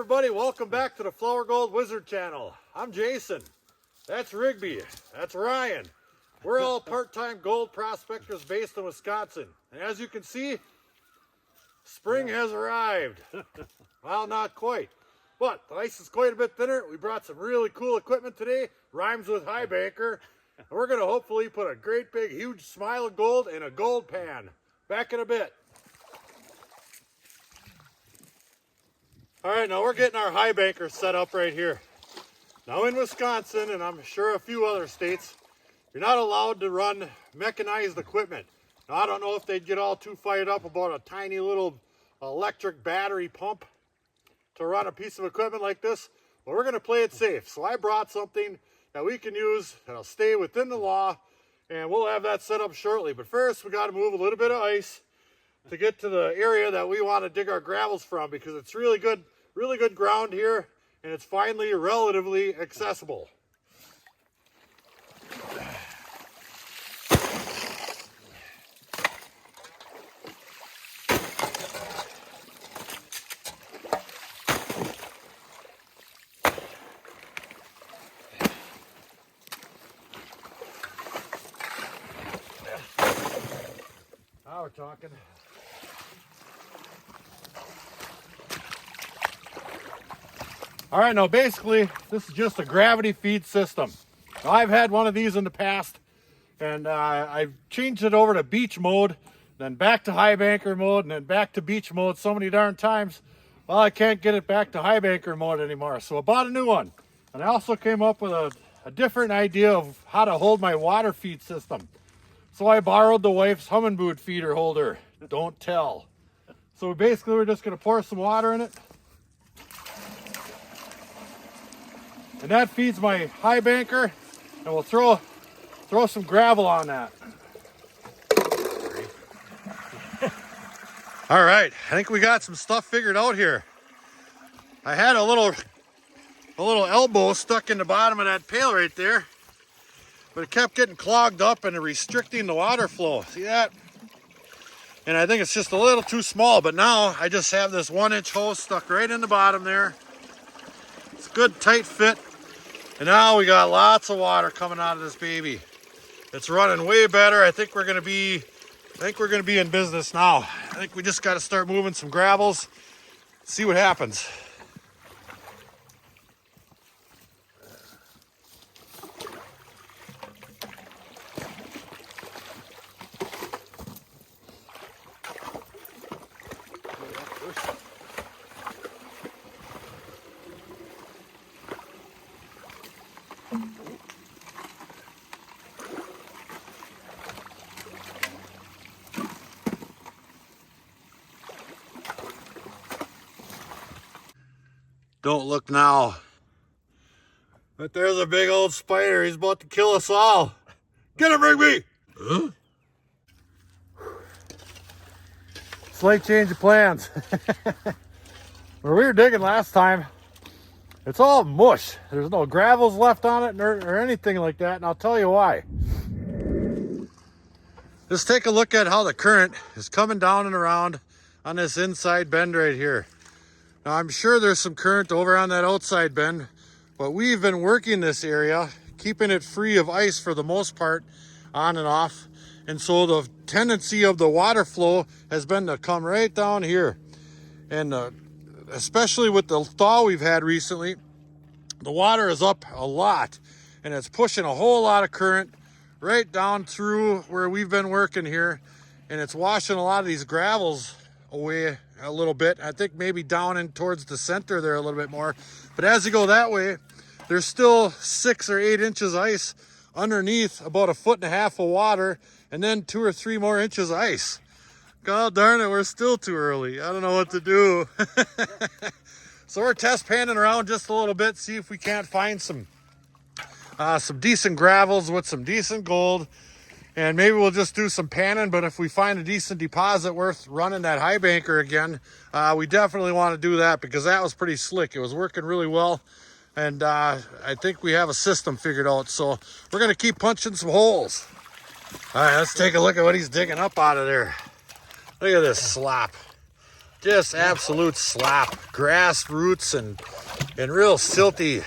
everybody, welcome back to the Flourgoldwizards channel. I'm Jason. That's Rigby. That's Ryan. We're all part-time gold prospectors based in Wisconsin. And as you can see, spring has arrived. Well, not quite. But the ice is quite a bit thinner. We brought some really cool equipment today. Rhymes with high banker. And we're going to hopefully put a great big huge smile of gold in a gold pan. Back in a bit. All right, now we're getting our high banker set up right here. Now in Wisconsin, and I'm sure a few other states, you're not allowed to run mechanized equipment. Now I don't know if they'd get all too fired up about a tiny little electric battery pump to run a piece of equipment like this, but we're gonna play it safe. So I brought something that we can use that'll stay within the law, and we'll have that set up shortly. But first, we gotta move a little bit of ice to get to the area that we want to dig our gravels from, because it's really good ground here, and it's finally relatively accessible. Now we're talking. All right, now basically, this is just a gravity feed system. Now, I've had one of these in the past, and I've changed it over to beach mode, then back to high banker mode, and then back to beach mode so many darn times. Well, I can't get it back to high banker mode anymore, so I bought a new one. And I also came up with a different idea of how to hold my water feed system. So I borrowed the wife's hummingbird feeder holder. Don't tell. So basically, we're just gonna pour some water in it. And that feeds my high banker, and we'll throw some gravel on that. All right, I think we got some stuff figured out here. I had a little elbow stuck in the bottom of that pail right there, but it kept getting clogged up and restricting the water flow. See that? And I think it's just a little too small, but now I just have this 1-inch hose stuck right in the bottom there. It's a good tight fit. And now we got lots of water coming out of this baby. It's running way better. I think we're gonna be in business now. I think we just gotta start moving some gravels, see what happens. Don't look now. But there's a big old spider. He's about to kill us all. Get him, Rigby! Huh? Slight change of plans. Where we were digging last time, it's all mush. There's no gravels left on it or anything like that, and I'll tell you why. Just take a look at how the current is coming down and around on this inside bend right here. Now, I'm sure there's some current over on that outside bend, but we've been working this area, keeping it free of ice for the most part, on and off. And so the tendency of the water flow has been to come right down here. And especially with the thaw we've had recently, the water is up a lot, and it's pushing a whole lot of current right down through where we've been working here. And it's washing a lot of these gravels away a little bit. I think maybe down in towards the center there a little bit more. But as you go that way, there's still 6 or 8 inches ice underneath about 1.5 feet of water, and then 2 or 3 more inches of ice. God darn it, we're still too early. I don't know what to do. So we're test panning around just a little bit, see if we can't find some decent gravels with some decent gold. And maybe we'll just do some panning, but if we find a decent deposit worth running that high banker again, we definitely want to do that, because that was pretty slick. It was working really well, and I think we have a system figured out. So we're going to keep punching some holes. All right, let's take a look at what he's digging up out of there. Look at this slop. Just absolute slop. Grass roots and real silty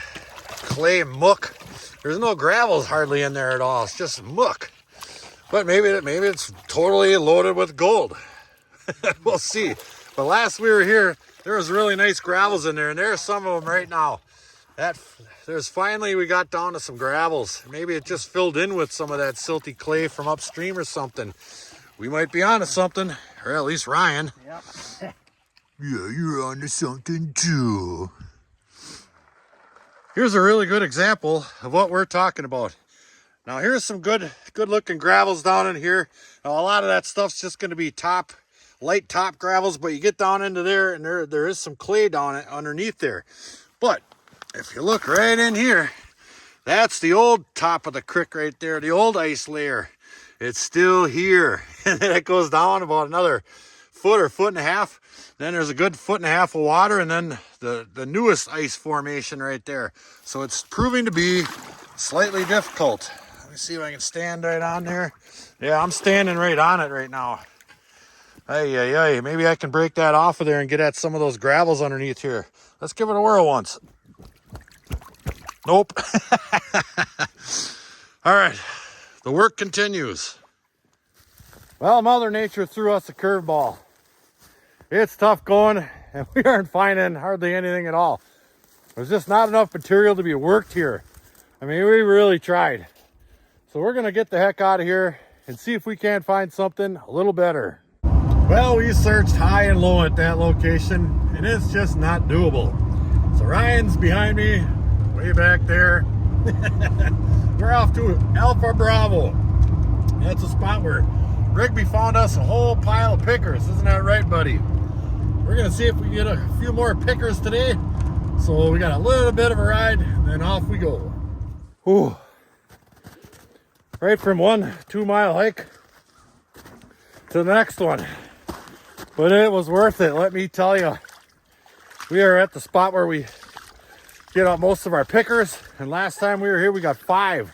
clay muck. There's no gravels hardly in there at all. It's just muck. But maybe it's totally loaded with gold. We'll see. But last we were here, there was really nice gravels in there, and there's some of them right now. We got down to some gravels. Maybe it just filled in with some of that silty clay from upstream or something. We might be onto something, or at least Ryan. Yep. Yeah, you're onto something too. Here's a really good example of what we're talking about. Now here's some good looking gravels down in here. Now a lot of that stuff's just going to be light top gravels, but you get down into there and there is some clay down it underneath there. But if you look right in here, that's the old top of the creek right there, the old ice layer. It's still here. And then it goes down about another foot or foot and a half. Then there's a good foot and a half of water, and then the newest ice formation right there. So it's proving to be slightly difficult. Let me see if I can stand right on there. Yeah, I'm standing right on it right now. Ay. Maybe I can break that off of there and get at some of those gravels underneath here. Let's give it a whirl once. Nope. All right, the work continues. Well, Mother Nature threw us a curveball. It's tough going, and we aren't finding hardly anything at all. There's just not enough material to be worked here. I mean, we really tried. So we're gonna get the heck out of here and see if we can't find something a little better. Well, we searched high and low at that location, and it's just not doable. So Ryan's behind me, way back there. We're off to Alpha Bravo. That's a spot where Rigby found us a whole pile of pickers. Isn't that right, buddy? We're gonna see if we can get a few more pickers today. So we got a little bit of a ride, and then off we go. Whew. Right from 1 2-mile hike to the next one. But it was worth it, let me tell you. We are at the spot where we get out most of our pickers, and last time we were here we got 5.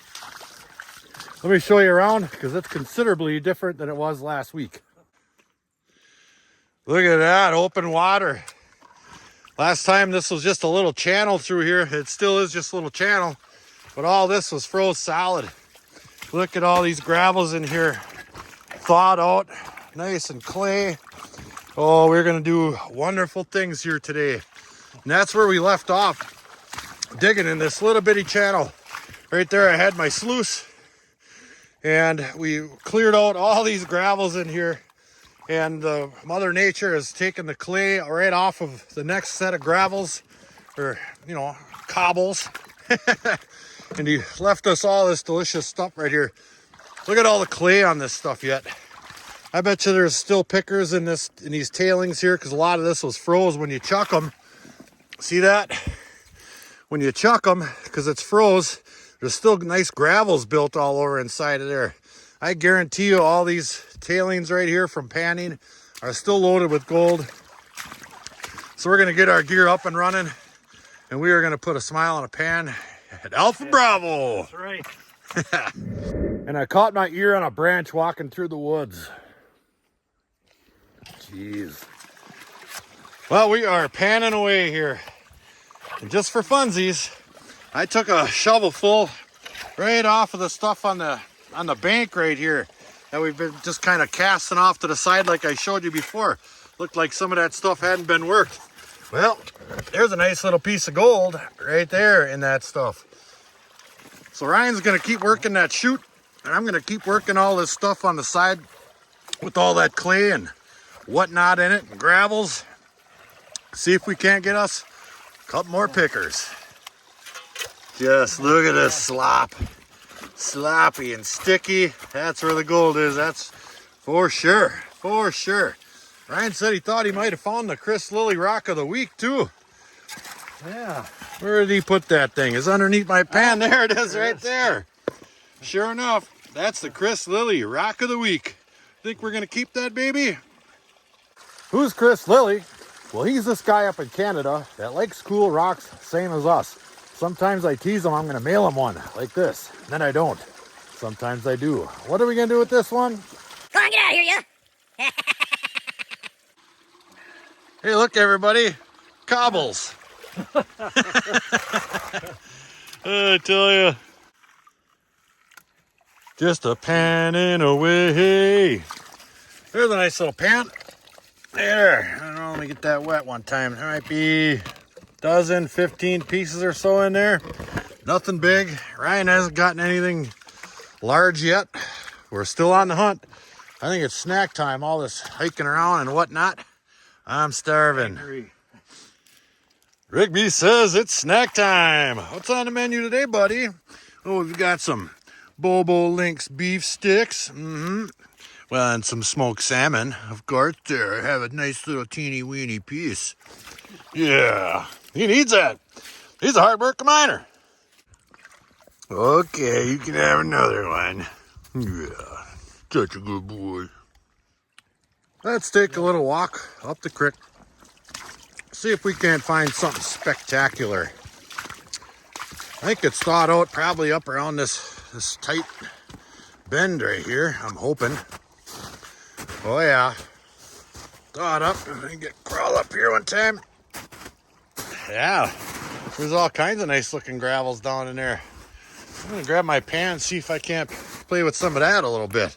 Let me show you around because it's considerably different than it was last week. Look at that, open water. Last time this was just a little channel through here. It still is just a little channel, but all this was froze solid. Look at all these gravels in here, thawed out, nice and clay. Oh, we're gonna do wonderful things here today. And that's where we left off, digging in this little bitty channel. Right there I had my sluice, and we cleared out all these gravels in here, and Mother Nature has taken the clay right off of the next set of gravels, or cobbles. And he left us all this delicious stuff right here. Look at all the clay on this stuff yet. I bet you there's still pickers in these tailings here, because a lot of this was froze when you chuck them. See that? When you chuck them, because it's froze, there's still nice gravels built all over inside of there. I guarantee you all these tailings right here from panning are still loaded with gold. So we're gonna get our gear up and running, and we are gonna put a smile on a pan at Alpha Bravo. That's right. And I caught my ear on a branch walking through the woods. Jeez. Well, we are panning away here. And just for funsies, I took a shovel full right off of the stuff on the bank right here that we've been just kind of casting off to the side like I showed you before. Looked like some of that stuff hadn't been worked. Well, there's a nice little piece of gold right there in that stuff. So Ryan's gonna keep working that chute, and I'm gonna keep working all this stuff on the side with all that clay and whatnot in it and gravels. See if we can't get us a couple more pickers. Just look at this slop. Sloppy and sticky. That's where the gold is. That's for sure. For sure. Ryan said he thought he might have found the Chris Lilly Rock of the Week too. Yeah. Where did he put that thing? It's underneath my pan. There it is, right there. Sure enough, that's the Chris Lilly Rock of the Week. Think we're gonna keep that baby? Who's Chris Lilly? Well, he's this guy up in Canada that likes cool rocks, same as us. Sometimes I tease him I'm gonna mail him one like this, and then I don't. Sometimes I do. What are we gonna do with this one? Come on, get out of here, you! Hey, look, everybody. Cobbles. I tell you. Just a panning away. There's a nice little pan. There. I don't know, let me get that wet one time. There might be a dozen, 15 pieces or so in there. Nothing big. Ryan hasn't gotten anything large yet. We're still on the hunt. I think it's snack time, all this hiking around and whatnot. I'm starving. Rigby says it's snack time. What's on the menu today, buddy? Oh, we've got some Bobo Lynx beef sticks. Well, and some smoked salmon, of course. There, have a nice little teeny weeny piece. Yeah, he needs that. He's a hard working miner. Okay, you can have another one. Yeah, such a good boy. Let's take a little walk up the creek. See if we can't find something spectacular. I think it's thawed out probably up around this tight bend right here, I'm hoping. Oh yeah, thawed up. I can crawl up here one time. Yeah, there's all kinds of nice looking gravels down in there. I'm gonna grab my pan, see if I can't play with some of that a little bit.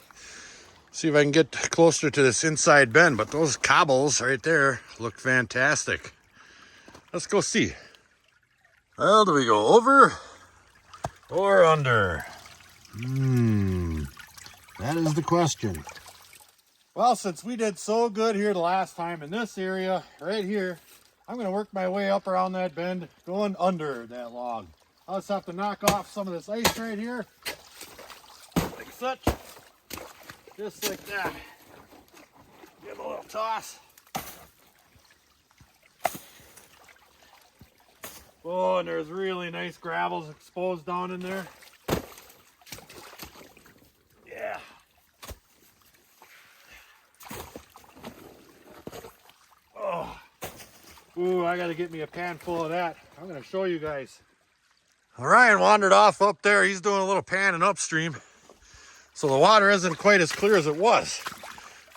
See if I can get closer to this inside bend, but those cobbles right there look fantastic. Let's go see. Well, do we go over or under? That is the question. Well, since we did so good here the last time in this area right here, I'm going to work my way up around that bend, going under that log. I'll just have to knock off some of this ice right here, like such, just like that. Give it a little toss. Oh, and there's really nice gravels exposed down in there. Yeah. Oh. Ooh, I gotta get me a pan full of that. I'm gonna show you guys. Ryan wandered off up there. He's doing a little panning upstream. So the water isn't quite as clear as it was.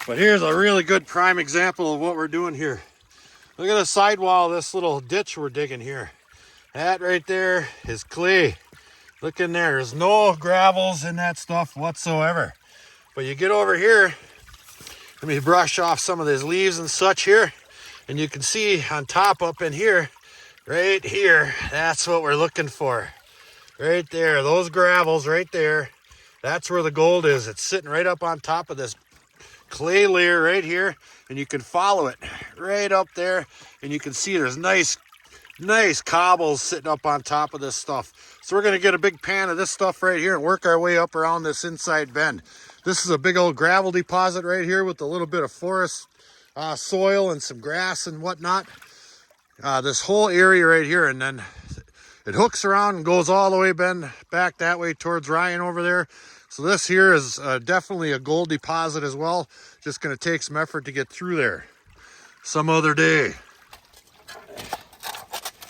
But here's a really good prime example of what we're doing here. Look at the sidewall of this little ditch we're digging here. That right there is clay. Look in there. There's no gravels in that stuff whatsoever. But you get over here, let me brush off some of these leaves and such here. And you can see on top up in here, right here, that's what we're looking for. Right there, those gravels right there. That's where the gold is. It's sitting right up on top of this clay layer right here. And you can follow it right up there. And you can see there's nice cobbles sitting up on top of this stuff. So we're gonna get a big pan of this stuff right here and work our way up around this inside bend. This is a big old gravel deposit right here with a little bit of forest soil and some grass and whatnot. This whole area right here, and then it hooks around and goes all the way back that way towards Ryan over there. So this here is definitely a gold deposit as well. Just gonna take some effort to get through there some other day.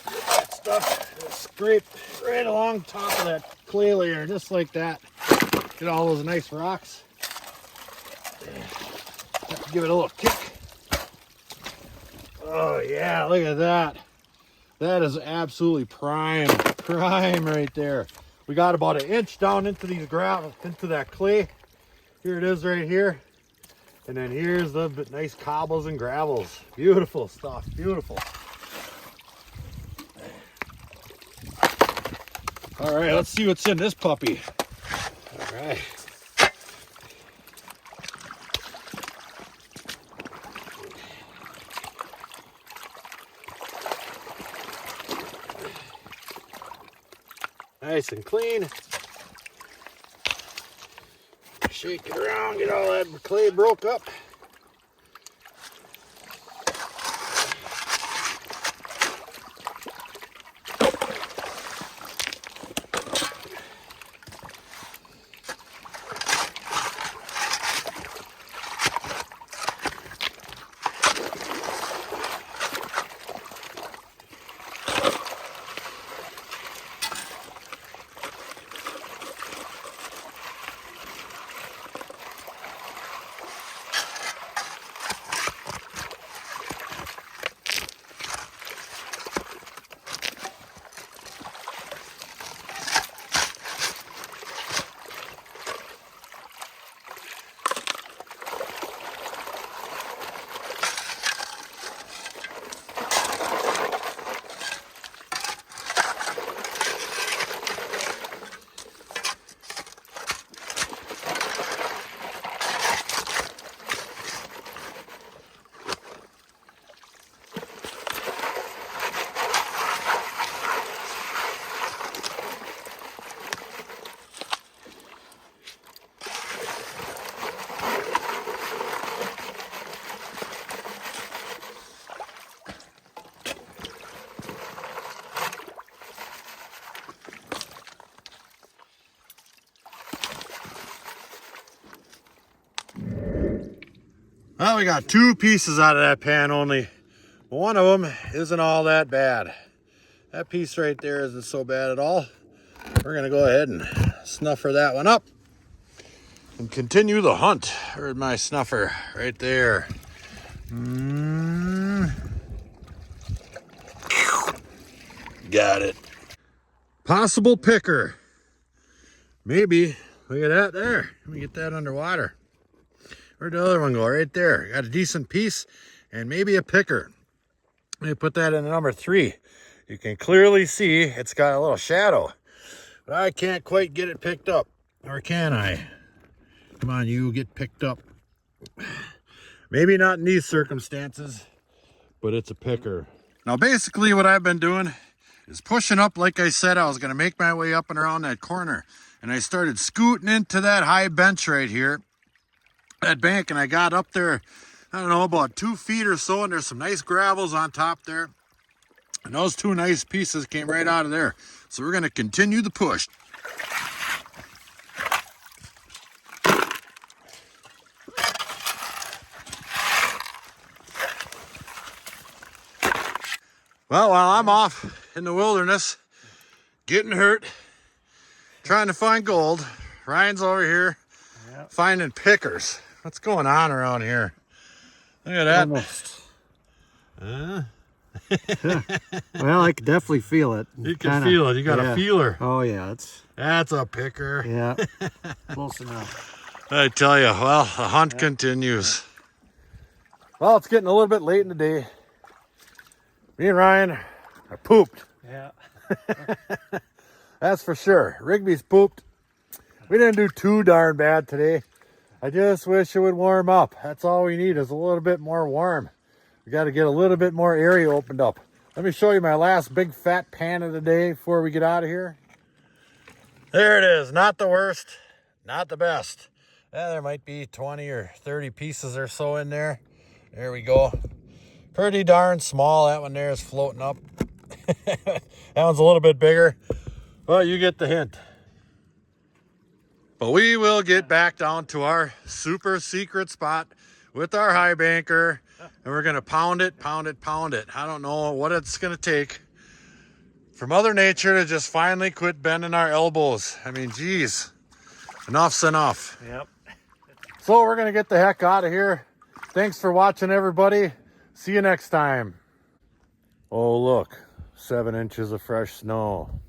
That stuff is scraped right along top of that clay layer, just like that. Get all those nice rocks. Have to give it a little kick. Oh yeah, look at that. That is absolutely prime right there. We got about an inch down into these gravel, into that clay. Here it is right here. And then here's the nice cobbles and gravels. Beautiful stuff, beautiful. All right, let's see what's in this puppy. All right. Nice and clean. Shake it around, get all that clay broke up. Well, we got 2 pieces out of that pan only. One of them isn't all that bad. That piece right there isn't so bad at all. We're gonna go ahead and snuffer that one up and continue the hunt. Where's my snuffer? Right there. Got it. Possible picker. Maybe. Look at that there. Let me get that underwater. Where'd the other one go? Right there. Got a decent piece and maybe a picker. Let me put that in number 3. You can clearly see it's got a little shadow, but I can't quite get it picked up. Or can I? Come on, you get picked up. Maybe not in these circumstances, but it's a picker. Now basically what I've been doing is pushing up. Like I said, I was going to make my way up and around that corner, and I started scooting into that high bench right here, that bank, and I got up there, I don't know, about 2 feet or so, and there's some nice gravels on top there, and those 2 nice pieces came right out of there. So we're going to continue the push. Well, while I'm off in the wilderness, getting hurt, trying to find gold, Ryan's over here finding pickers. What's going on around here? Look at that. Almost. Well, I could definitely feel it. You can feel it. You got a feeler. Oh, yeah. That's a picker. Yeah. Close enough. I tell you, well, the hunt continues. Well, it's getting a little bit late in the day. Me and Ryan are pooped. Yeah. That's for sure. Rigby's pooped. We didn't do too darn bad today. I just wish it would warm up. That's all we need is a little bit more warm. We got to get a little bit more area opened up. Let me show you my last big fat pan of the day before we get out of here. There it is. Not the worst, not the best. There might be 20 or 30 pieces or so in there. There we go. Pretty darn small. That one there is floating up. That one's a little bit bigger. Well, you get the hint. But we will get back down to our super secret spot with our high banker, and we're going to pound it, pound it, pound it. I don't know what it's going to take for Mother Nature to just finally quit bending our elbows. I mean, geez, enough's enough. Yep. So we're going to get the heck out of here. Thanks for watching, everybody. See you next time. Oh, look, 7 inches of fresh snow.